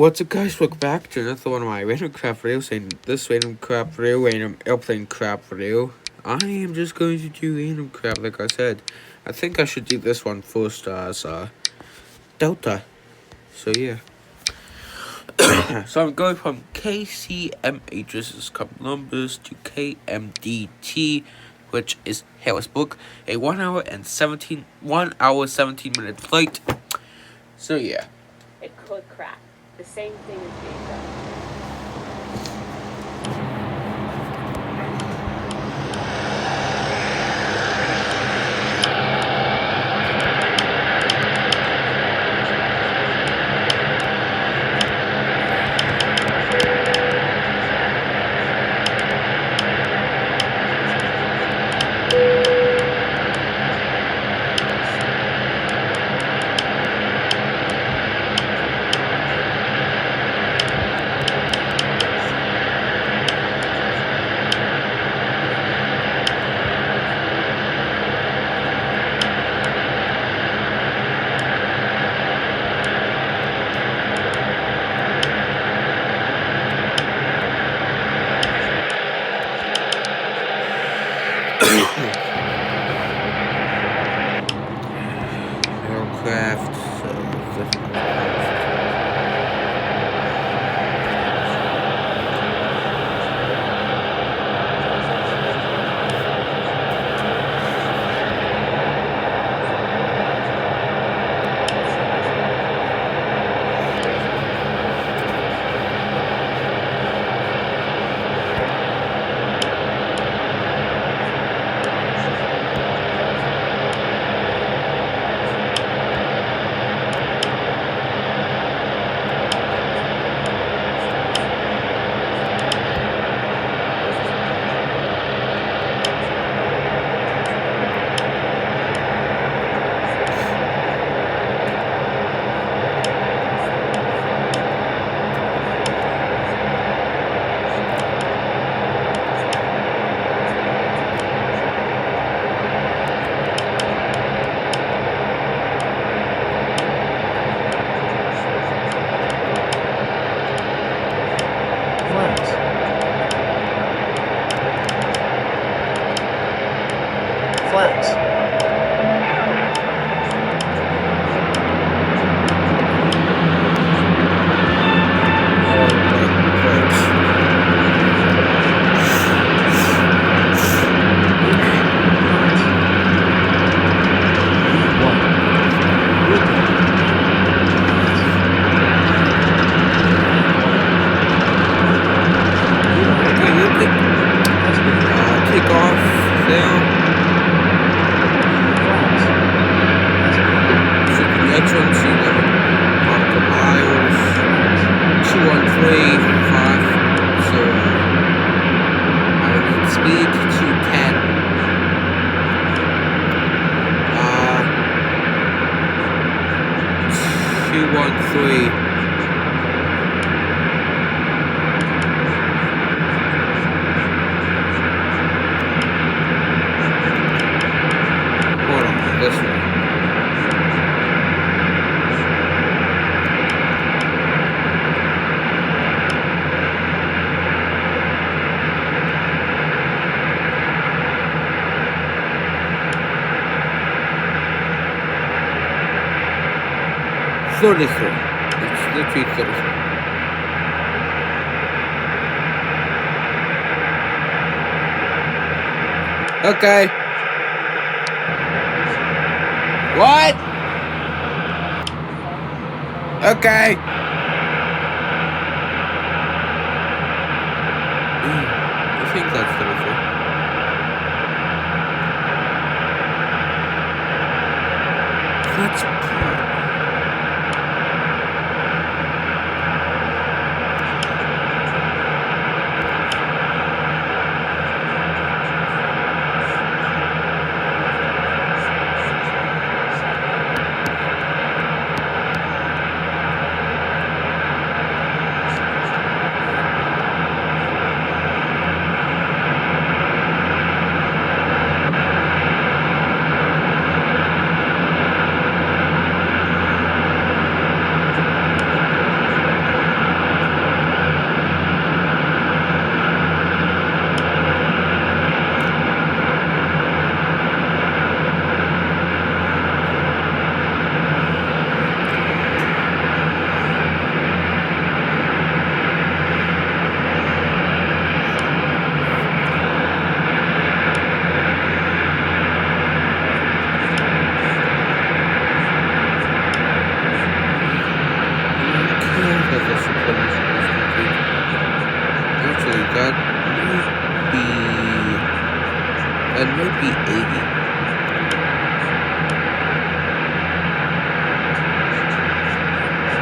What's up, guys? Welcome back to another one of my random craft videos. And this random craft video, random airplane craft video, I am just going to do random craft like I said. I think I should do this one first as Delta. So yeah. So I'm going from KCMH, this is Columbus, to KMDT, which is Harrisburg, a 1 hour 17 minute flight. So yeah. It could crack. The same thing as being done. Aircraft, Flaps. Take off there. Next one, see level nautical miles, 2135, so I would need speed 210, 213, hold on, this way. It's literally 33. Okay. What? Okay. I think that's 33. That's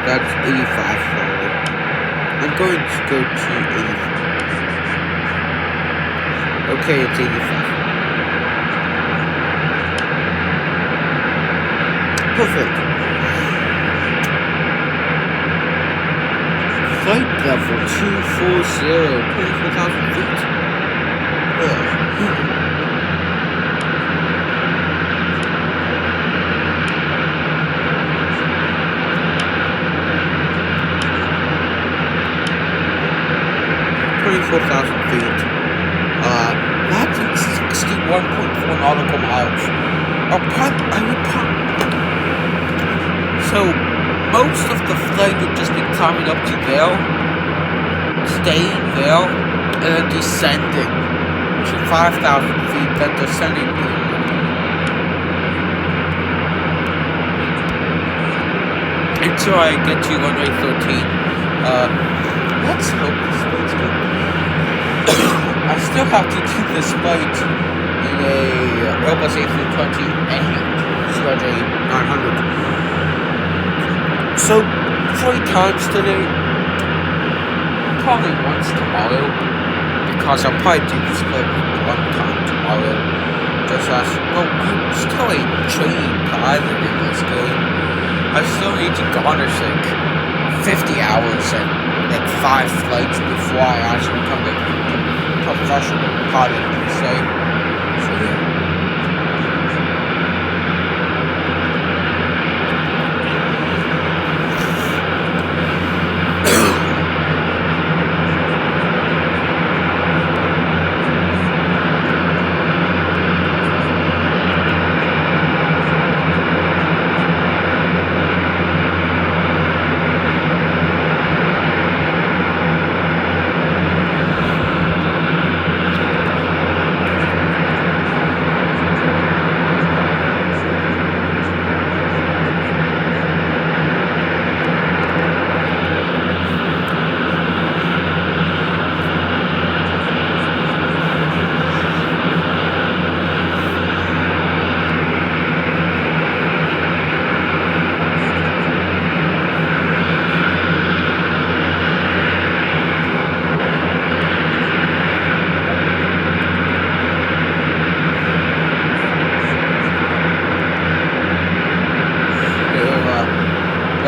That's 85 slowly. I'm going to go to 85. Okay, it's 85. Perfect. Flight level 240, 24,000 feet. 24,000 feet. That's at 61.4 nautical miles. So, most of the flight would just be climbing up to there, staying there, and then descending to 5,000 feet, then descending even more. Until I get to runway 13. Let's hope this flight's good. I still have to do this flight in a Airbus A320 and CRJ 900. So, 3 times today, probably once tomorrow, because I'll probably do this flight 1 time tomorrow. Just as, well, I'm still a training pilot in this game. I still need to garnish like 50 hours and like 5 flights before I actually become a professional pilot per se. So yeah.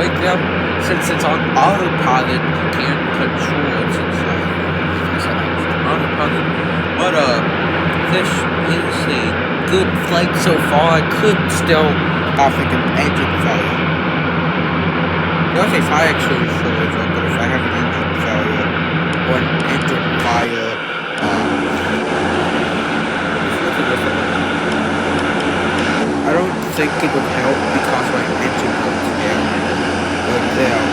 Right now, since it's on autopilot, you can't control it since it's on autopilot. But this is a good flight so far. I could still have like an engine failure. Not if I actually fall over, but if I have an engine failure or an engine fire, I don't think it would help because my engine goes there. There.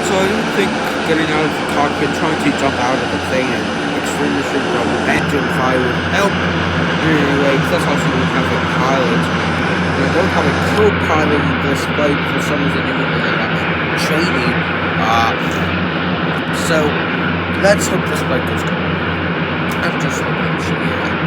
So I don't think getting out of the cockpit, trying to jump out of the thing and extinguishing the engine fire would help. Anyway, plus also we don't have a pilot. And I don't have a co-pilot in this flight for some reason, even though I'm training. So let's hope this flight goes good. I'm just hoping, so yeah.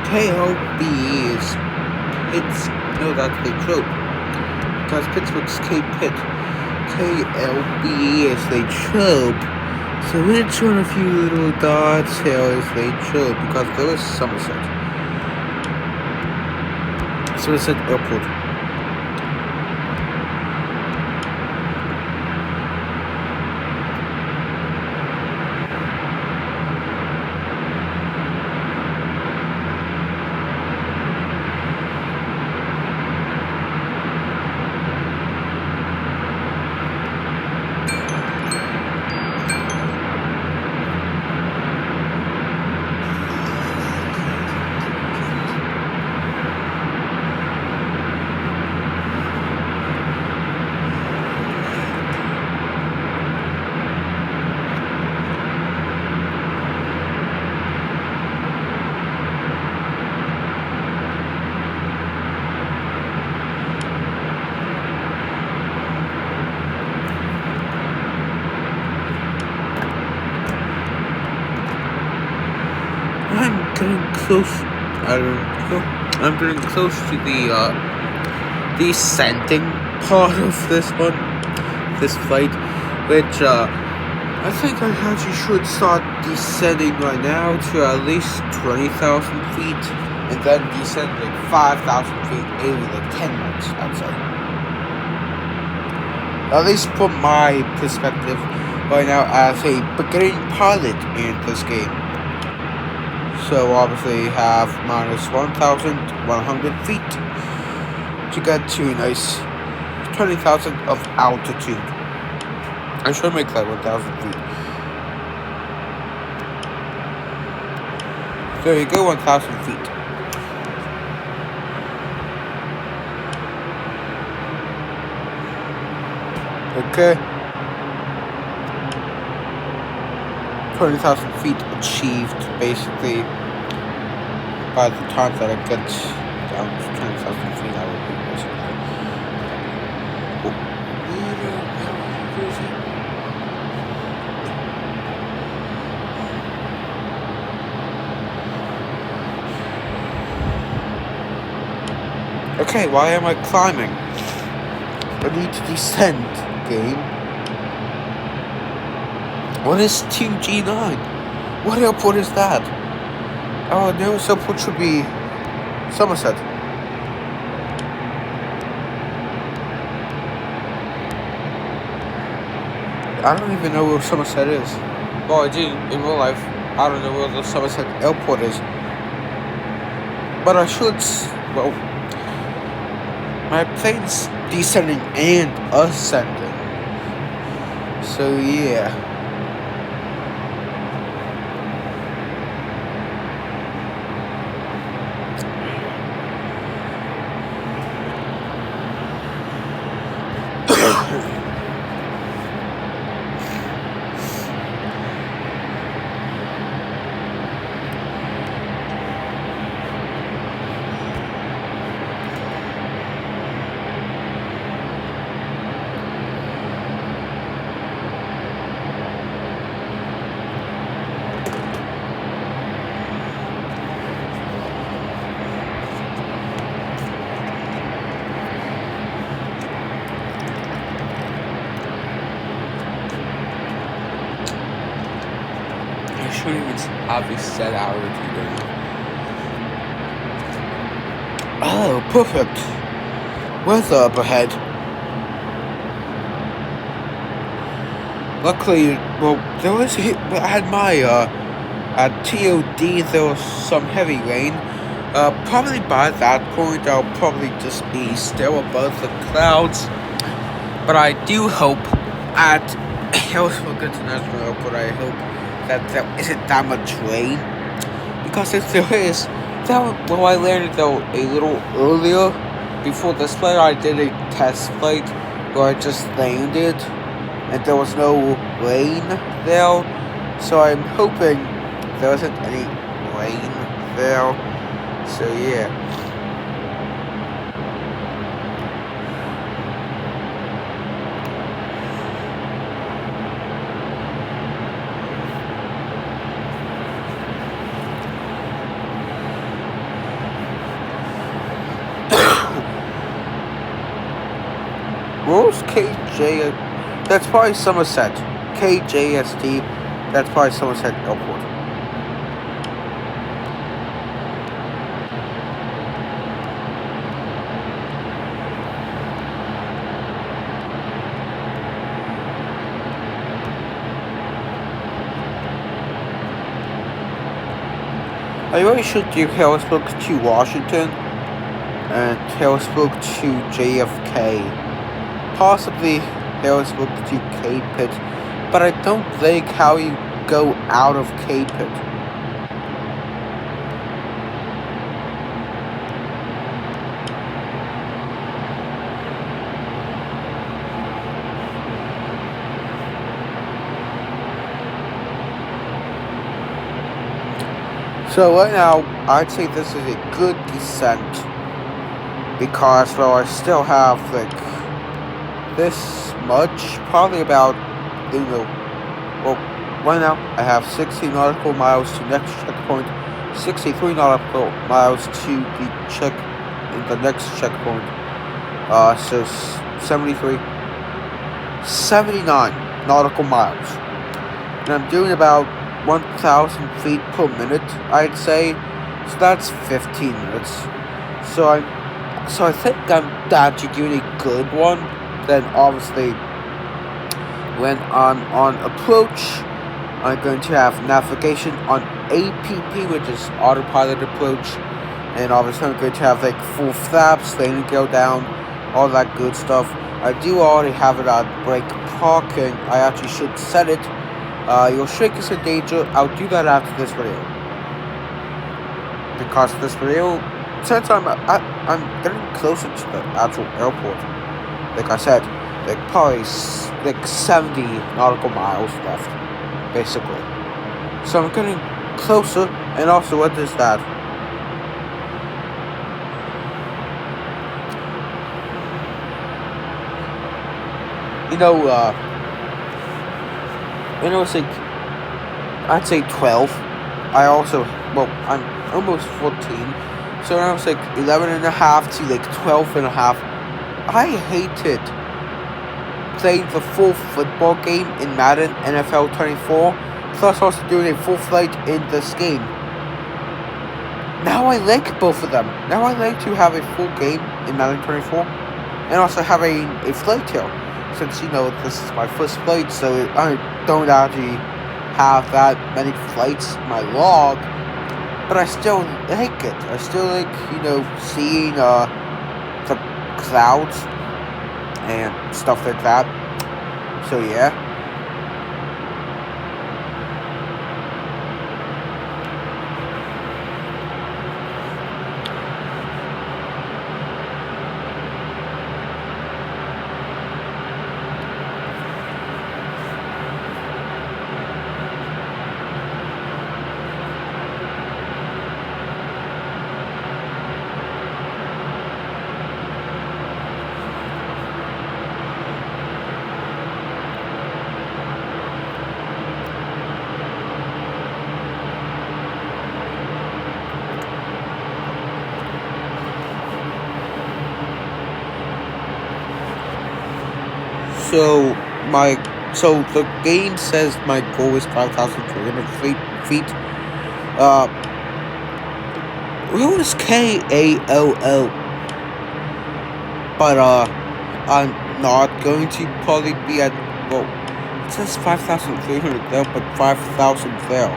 KLB is Pitts. No, that's the trope. Because Pittsburgh's K-Pitt. KLB is the trope. So which one of you little dots here is the trope? Because there is Somerset. Somerset Airport. I'm getting close. I'm getting close to the descending part of this flight, which I think I actually should start descending right now to at least 20,000 feet, and then descend like 5,000 feet every like 10 minutes, I'd say. At least from my perspective right now as a beginning pilot in this game. So obviously you have minus 1,100 feet to get to a nice 20,000 of altitude. I should make that 1,000 feet. There you go, 1,000 feet. Okay. 20,000 feet achieved, basically. By the time that I get down to 20,000 feet, I will be basically. Okay, why am I climbing? I need to descend, game. What is 2G9? What airport is that? Oh, nearest airport should be Somerset. I don't even know where Somerset is. Well, I do in real life. I don't know where the Somerset airport is. But I should. Well, my plane's descending and ascending. So yeah. I shouldn't even have this set altitude right now. Oh, perfect. Weather up ahead. Luckily, well, there was. I had my at TOD. There was some heavy rain. Probably by that point, I'll probably just be still above the clouds. But I do hope at Hillsborough International Airport, I hope that there isn't that much rain. Because if there is, well, I landed though a little earlier. Before this flight, I did a test flight where I just landed and there was no rain there. So I'm hoping there isn't any rain there. So yeah. Where's KJ? That's probably Somerset. KJST. That's probably Somerset Airport. I really should do Harrisburg to Washington and Harrisburg to JFK. Possibly Harrisburg to Cape Pitt, but I don't like how you go out of Cape Pitt. So right now, I'd say this is a good descent because, well, I still have like this much, probably about, well, right now I have 60 nautical miles to next checkpoint, 63 nautical miles to the next checkpoint, so 73, 79 nautical miles, and I'm doing about 1,000 feet per minute, I'd say, so that's 15 minutes, so I think I'm actually doing a good one. Then obviously when I'm on approach, I'm going to have navigation on APP, which is autopilot approach, and obviously I'm going to have like full flaps, lane go down, all that good stuff. I do already have it on brake parking. I actually should set it. Your shake is in danger. I'll do that after this video, because this video, since I'm getting closer to the actual airport, like I said, like probably like 70 nautical miles left, basically. So I'm getting closer, and also what is that? It's like, I'd say 12. I'm almost 14. So when I was like 11 and a half to like 12 and a half, I hated playing the full football game in Madden NFL 24, plus also doing a full flight in this game. Now I like both of them. Now I like to have a full game in Madden 24, and also having a flight here, since this is my first flight, so I don't actually have that many flights in my log, but I still like it. I still like, seeing the clouds and stuff like that. So yeah. So the game says my goal is 5,300 feet. Who is KAOO? But I'm not going to probably be at, well, it says 5,300 there, but 5,000 there.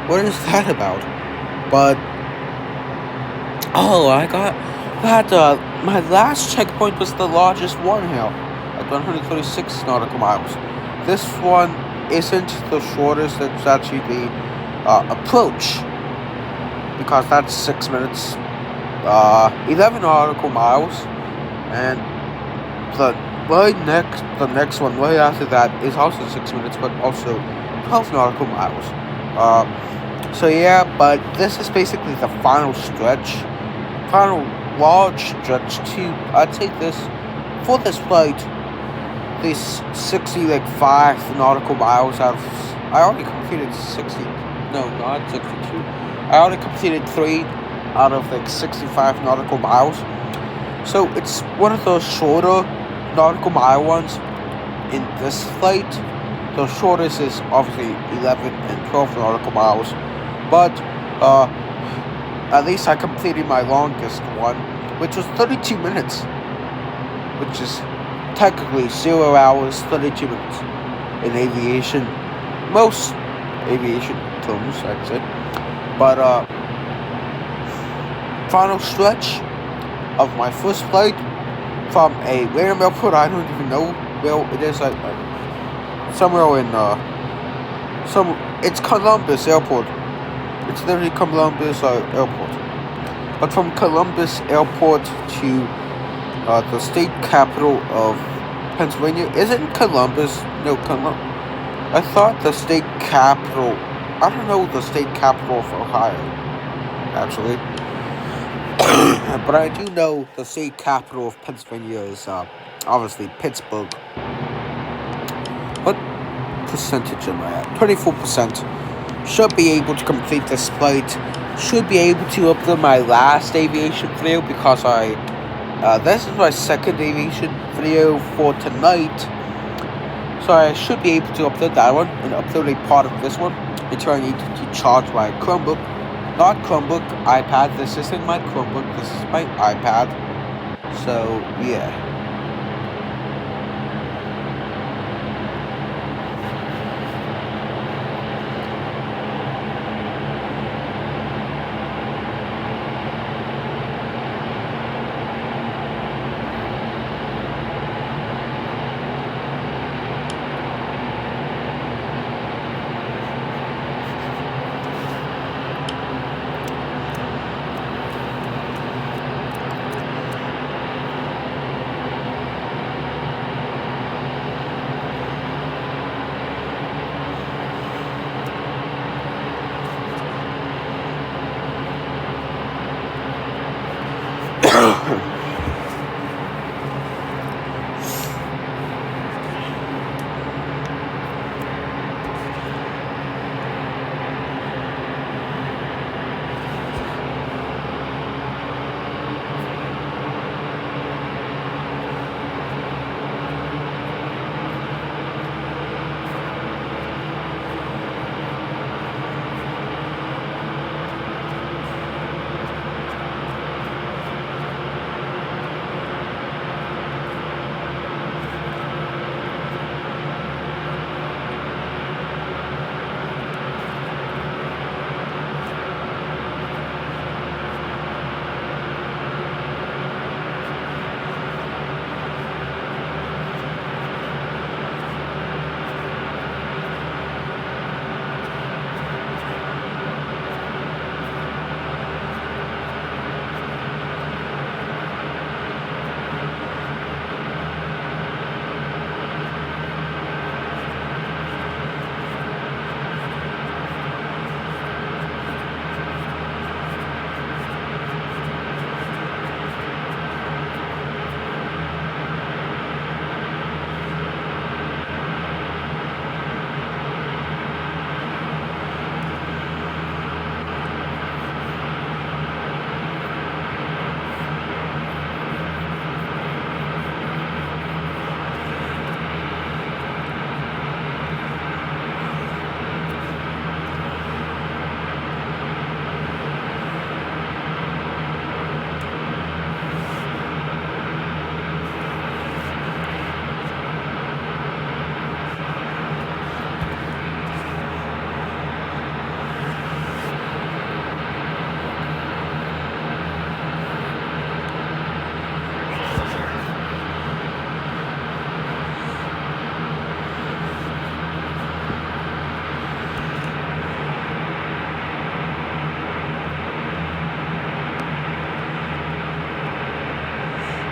What is that about? But I got that. My last checkpoint was the largest one here, at 136 nautical miles. This one isn't the shortest. It's actually the approach, because that's 6 minutes, 11 nautical miles, and the next one right after that is also 6 minutes, but also 12 nautical miles. So yeah, but this is basically the final large stretch I'd say this, for this flight, these 65 nautical miles I already completed 60, no, not 62, I already completed 3 out of 65 nautical miles, so it's one of those shorter nautical mile ones in this flight. The shortest is obviously 11 and 12 nautical miles, but at least I completed my longest one, which was 32 minutes, which is technically 0 hours, 32 minutes in aviation, most aviation terms, I'd say. But final stretch of my first flight from a random airport I don't even know where it is. Somewhere in it's Columbus Airport. It's literally Columbus Airport. But from Columbus Airport to the state capital of Pennsylvania. Isn't Columbus? No, I thought the state capital. I don't know the state capital of Ohio, actually. But I do know the state capital of Pennsylvania is obviously Pittsburgh. What percentage am I at? 24%. Should be able to complete this flight. Should be able to upload my last aviation video because this is my second aviation video for tonight. So I should be able to upload that one and upload a part of this one until I need to charge my Chromebook. Not Chromebook, iPad. This isn't my Chromebook, this is my iPad. So, yeah.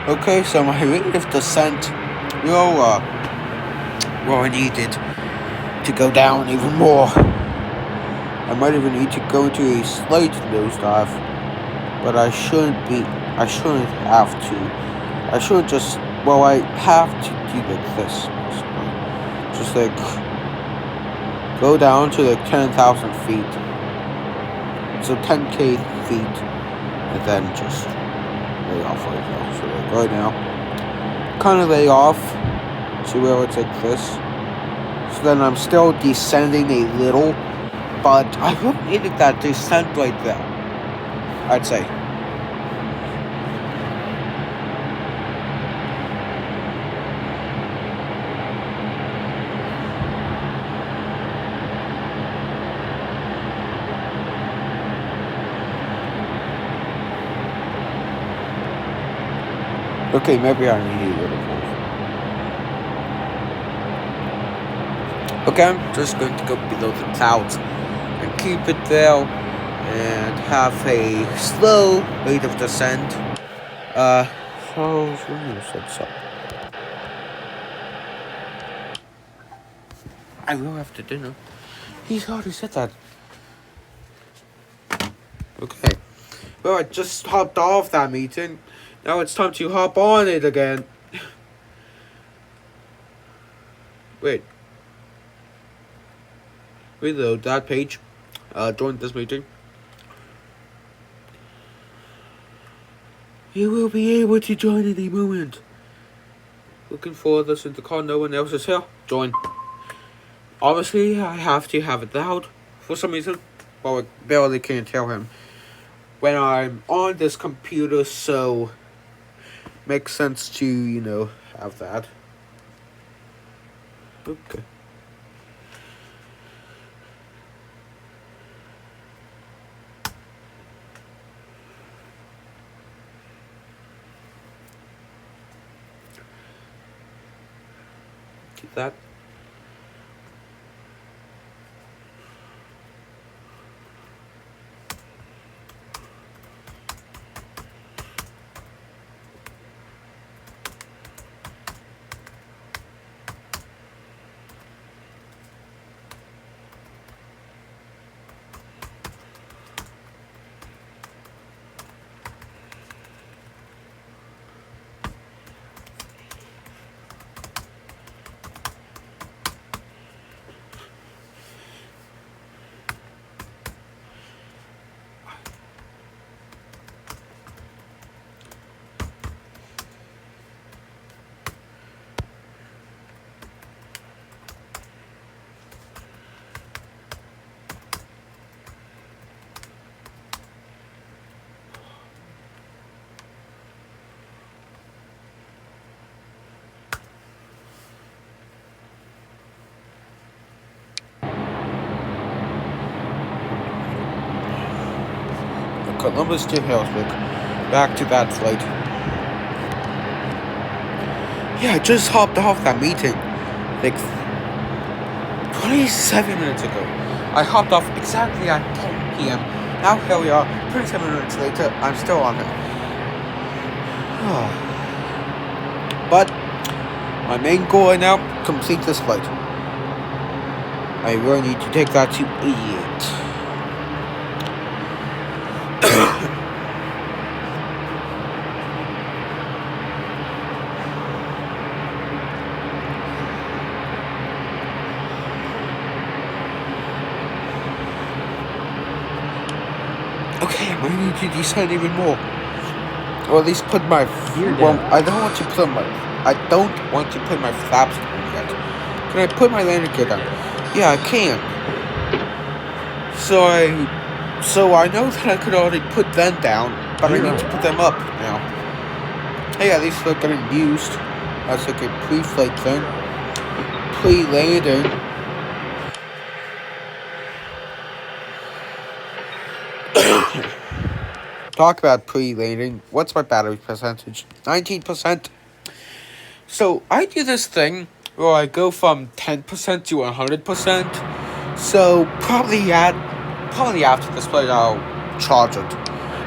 Okay, so my rate of descent I needed to go down even more. I might even need to go into a slight nosedive, but I shouldn't have to. I should just, I have to do like this, basically. Just like, go down to like 10,000 feet. So 10k feet, and then just lay off right now. So like right now, kind of lay off to where it's like this. So then I'm still descending a little, but I really needed that descent right there, I'd say. Okay, maybe I need a little more. Okay, I'm just going to go below the clouds and keep it there and have a slow rate of descent. So you said so. I will after dinner. He's already said that. Okay. Well, I just hopped off that meeting. Now it's time to hop on it again. Wait. Reload that page. Join this meeting. You will be able to join any moment. Looking for this in the car, no one else is here. Join. Obviously, I have to have it loud for some reason. Well, I barely can tell him when I'm on this computer, so makes sense to, have that. Okay. Keep that. Columbus to Hillsborough. Back to that flight. Yeah, I just hopped off that meeting. Like 27 minutes ago. I hopped off exactly at 10 p.m. Now here we are, 27 minutes later, I'm still on it. But my main goal right now, complete this flight. I really need to take that to 88. Okay, I'm going to need to descend even more. Or at least put my... Well, I don't want to put my flaps down yet. Can I put my landing gear down? Yeah, I can. So I know that I could already put them down, but I need to put them up now. Hey, at least they're getting used as like a pre-flight thing. Pre-landing. Talk about pre-landing. What's my battery percentage? 19%. So I do this thing where I go from 10% to 100%. So probably after this play I'll charge it,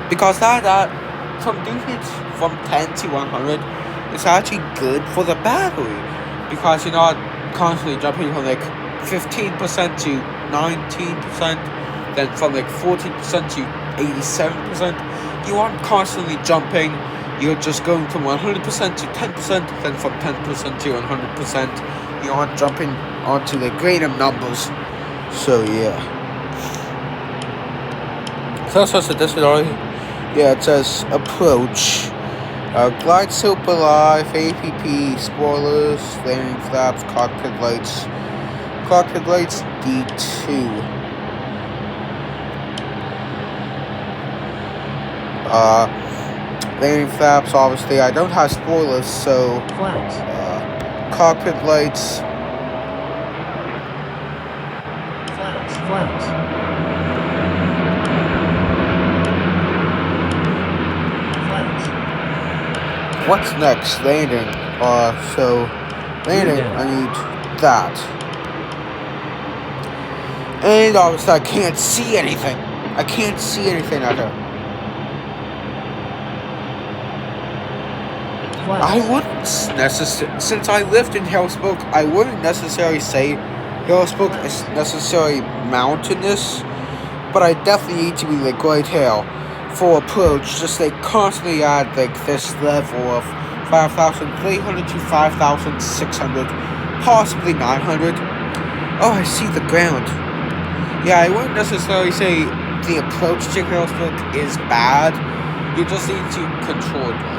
because that from doing it from 10 to 100 is actually good for the battery, because you're not constantly jumping from like 15% to 19%, then from like 14% to 87%. You aren't constantly jumping. You're just going from 100% to 10%, then from 10% to 100%. You aren't jumping onto the greater numbers. So yeah. So that's what's this already. Yeah, it says approach. Glide Super Life, APP, spoilers, landing flaps, cockpit lights. Cockpit lights, D2. Landing flaps, obviously, I don't have spoilers, so... cockpit lights. Flaps. What's next? Landing. So landing, I need that. And obviously I can't see anything. I can't see anything out here. I wouldn't necessarily, since I lived in Harrisburg, I wouldn't necessarily say Harrisburg is necessarily mountainous, but I definitely need to be like right here for approach, just like constantly at like this level of 5,300 to 5,600, possibly 900. Oh, I see the ground. Yeah, I wouldn't necessarily say the approach to Harrisburg is bad. You just need to control it right.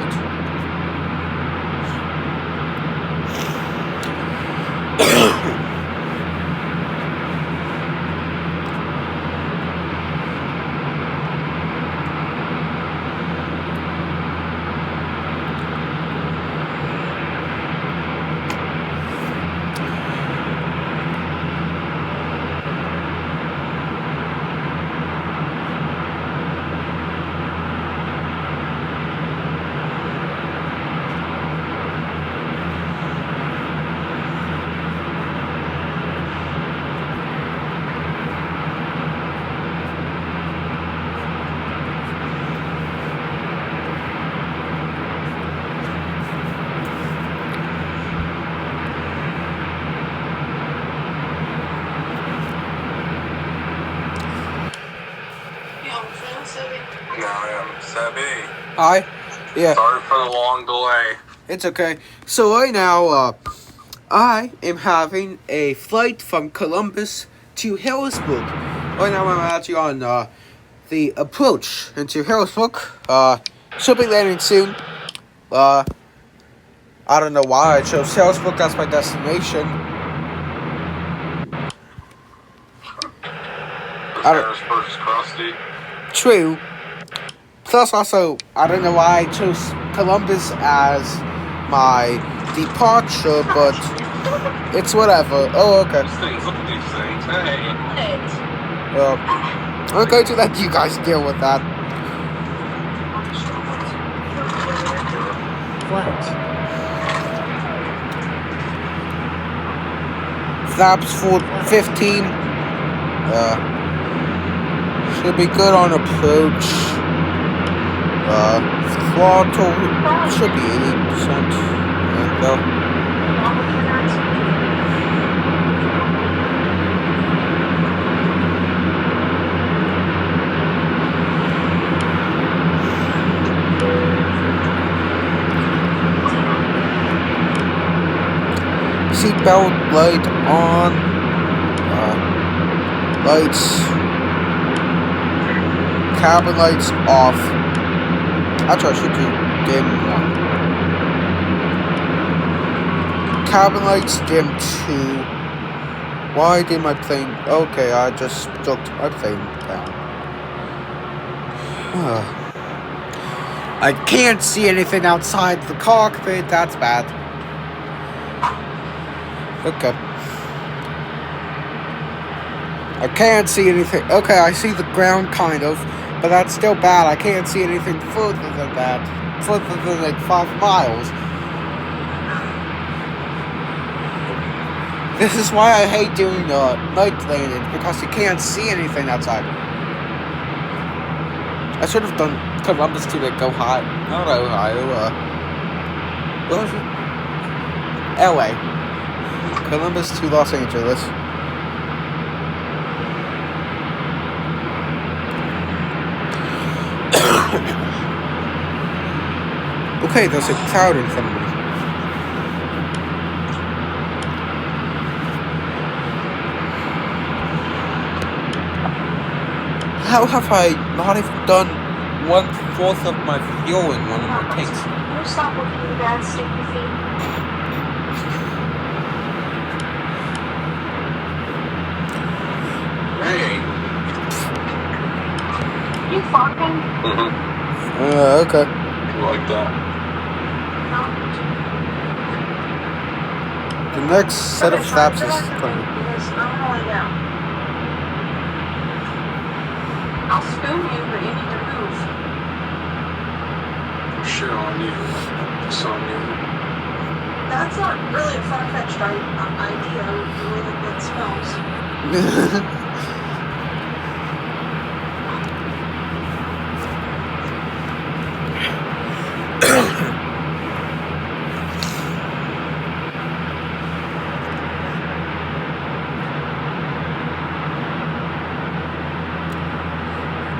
Hi. Yeah. Sorry for the long delay. It's okay. So right now, I am having a flight from Columbus to Harrisburg. Right now I'm actually on the approach into Harrisburg. Should be landing soon. I don't know why I chose Harrisburg as my destination. Harrisburg's crusty. True. Plus, also, I don't know why I chose Columbus as my departure, but it's whatever. Oh, okay. Look at these things. Hey. Well, I'm going to let you guys deal with that. Flaps for 15. Should be good on approach. Throttle should be 80%. And go. Seatbelt light on. Lights. Cabin lights off. Actually, I should do dim one. Cabin lights dim 2. Why did my plane... Okay, I just took my plane down. I can't see anything outside the cockpit. That's bad. Okay. I can't see anything. Okay, I see the ground kind of, but that's still bad. I can't see anything further than that. Further than like 5 miles. This is why I hate doing night landing, because you can't see anything outside. I should have done Columbus to like go high. Not Ohio, what was it? LA. Columbus to Los Angeles. Okay, there's a cloud in front of me. How have I not even done 1/4 of my fuel in one of my tanks. You stop looking at that sticky feet. Hey. You fucking. Okay. You like that? No. The next set of Okay, flaps fine, is sit back coming. in, because I'm gonna lay down. I'll spoon you, but you need to move. Shit on you. It's on you. That's not really a far-fetched idea, the way that smells.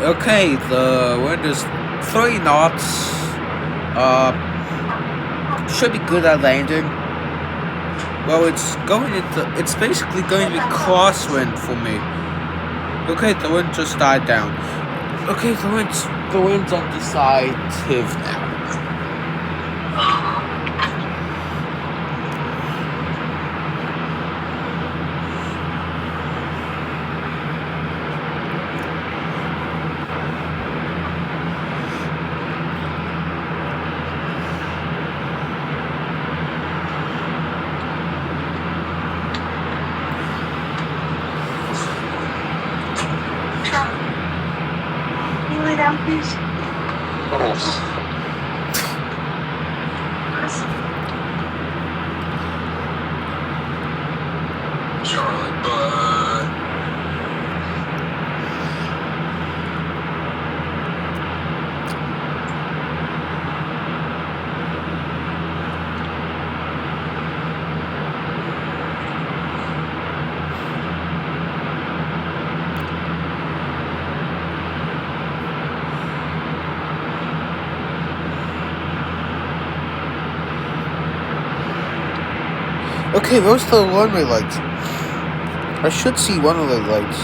Okay, the wind is 3 knots. Should be good at landing. Well, it's basically going to be crosswind for me. Okay, the wind just died down. Okay, the wind's undecisive now. Can you lay down, please? Charlie, but Okay, those are the runway lights. I should see one of the lights.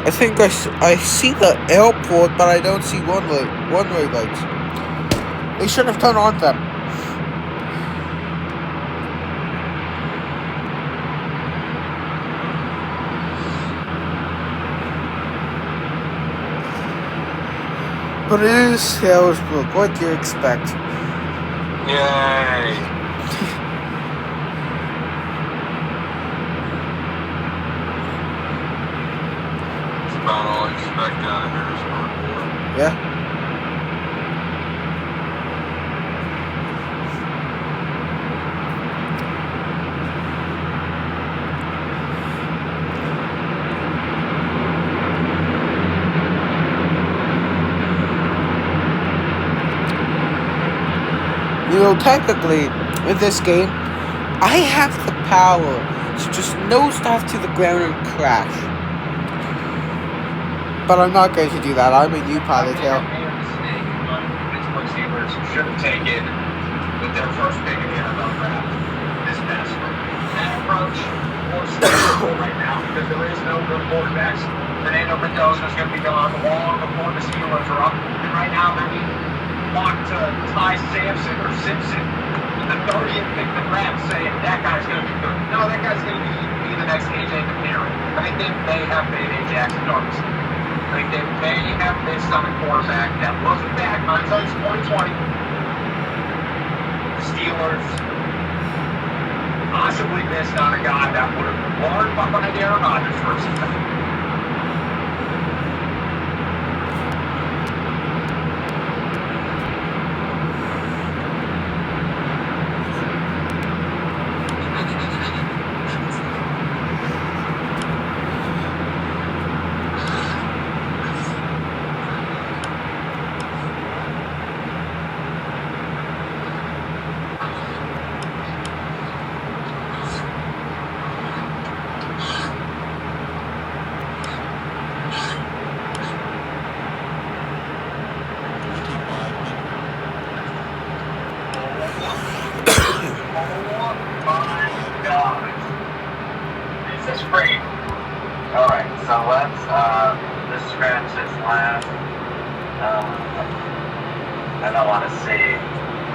I think I see the airport, but I don't see one-way lights. They should have turned on them. But it is Harrisburg. What do you expect? yay. That's about all I expect out of Harrisburg, boy. Yeah. You know, technically, in this game, I have the power to just nosedive to the ground and crash. But I'm not going to do that. I'm a new pilot here. Pittsburgh Steelers should have taken with their first pick in the NFL draft this past spring. That approach more successful right now because there is no good quarterbacks. Fernando Mendoza is going to be gone long before the Steelers are up. And right now they're being mocked to Ty Sampson or Simpson, the 30th pick in the draft, saying that guy's going to be good. No, that guy's going to be the next AJ McCarron. I think they may have made a Jackson Darks. I think they may have missed on a quarterback that wasn't bad. Hindsight's 2020. Steelers possibly missed on a guy that would have learned behind Aaron Rodgers for a season. This is great. All right, so let's scratch this last. I don't want to see.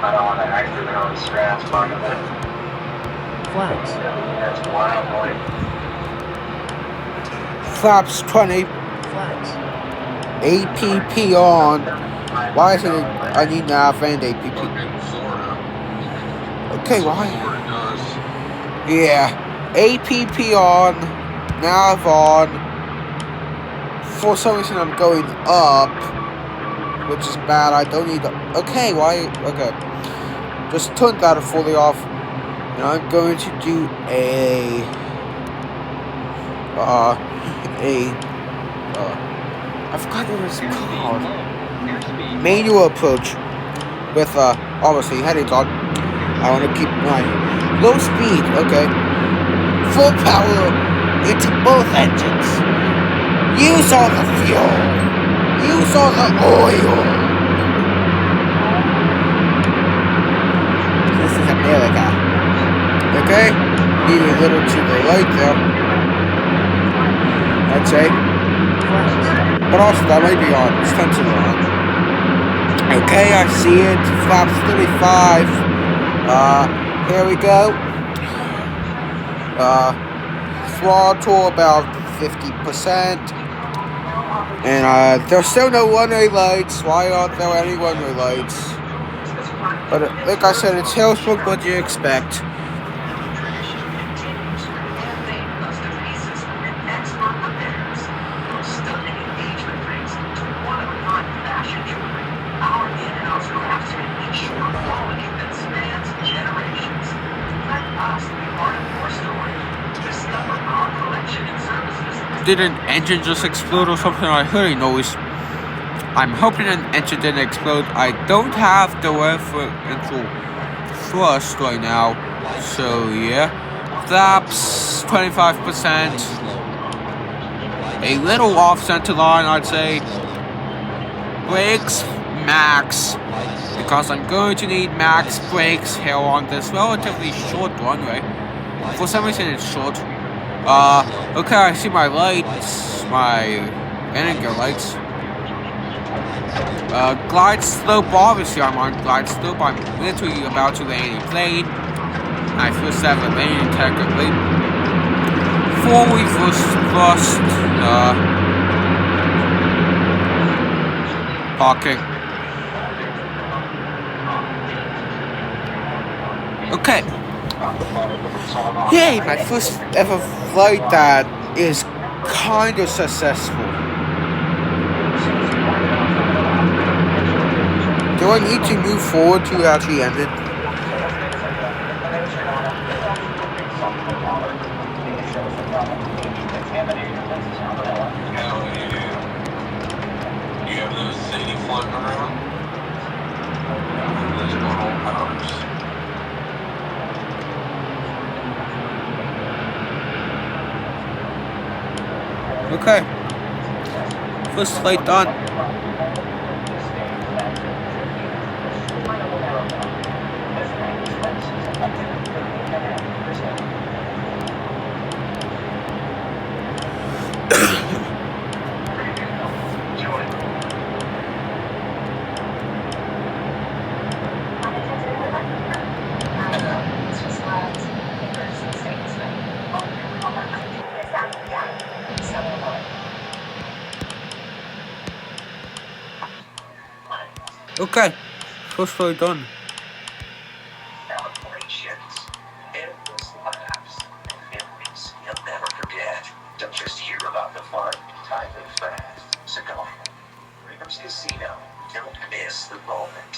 I don't want to accidentally scratch part of it. Flaps. That's wildly. Flaps 20. Flaps. APP on. Why is it I need nav and APP? Fucking Florida. Okay, That's what why? Florida does. Yeah. APP on. Nav on. For some reason I'm going up. Which is bad. I don't need... Okay, why? Okay. Just turn that fully off. And I'm going to do a I forgot what it's called. Manual approach with obviously headings on. I want to keep my low speed. Okay, full power into both engines. Use all the fuel. Use all the oil. This is America. Okay, need a little to the right there. I'd say. But also, that might be on. It's 10 to the on. Okay, I see it. Flaps 35. Here we go. Throttle about 50%. And, there's still no one-way lights. Why aren't there any one-way lights? But, like I said, it's Hillsbrook, what do you expect? Did an engine just explode or something? I heard a noise. I'm hoping an engine didn't explode. I don't have the referential thrust right now. So yeah. Flaps 25%. A little off center line, I'd say. Brakes max. Because I'm going to need max brakes here on this relatively short runway. For some reason it's short. Okay, I see my lights, my landing gear lights. Glide slope, obviously I'm on glide slope. I'm literally about to land a plane. I first have a landing technically. Full reverse thrust, parking. Okay. Yay, my first ever flight that is kind of successful. Do I need to move forward to actually end it? Hell yeah. You have those city floating around? Those little powers. Okay. First flight done. Okay. First flight done. Celebrations, endless laughs, memories you'll never forget. Don't just hear about the fun, time moves fast. So go. Rivers Casino. Don't miss the moment.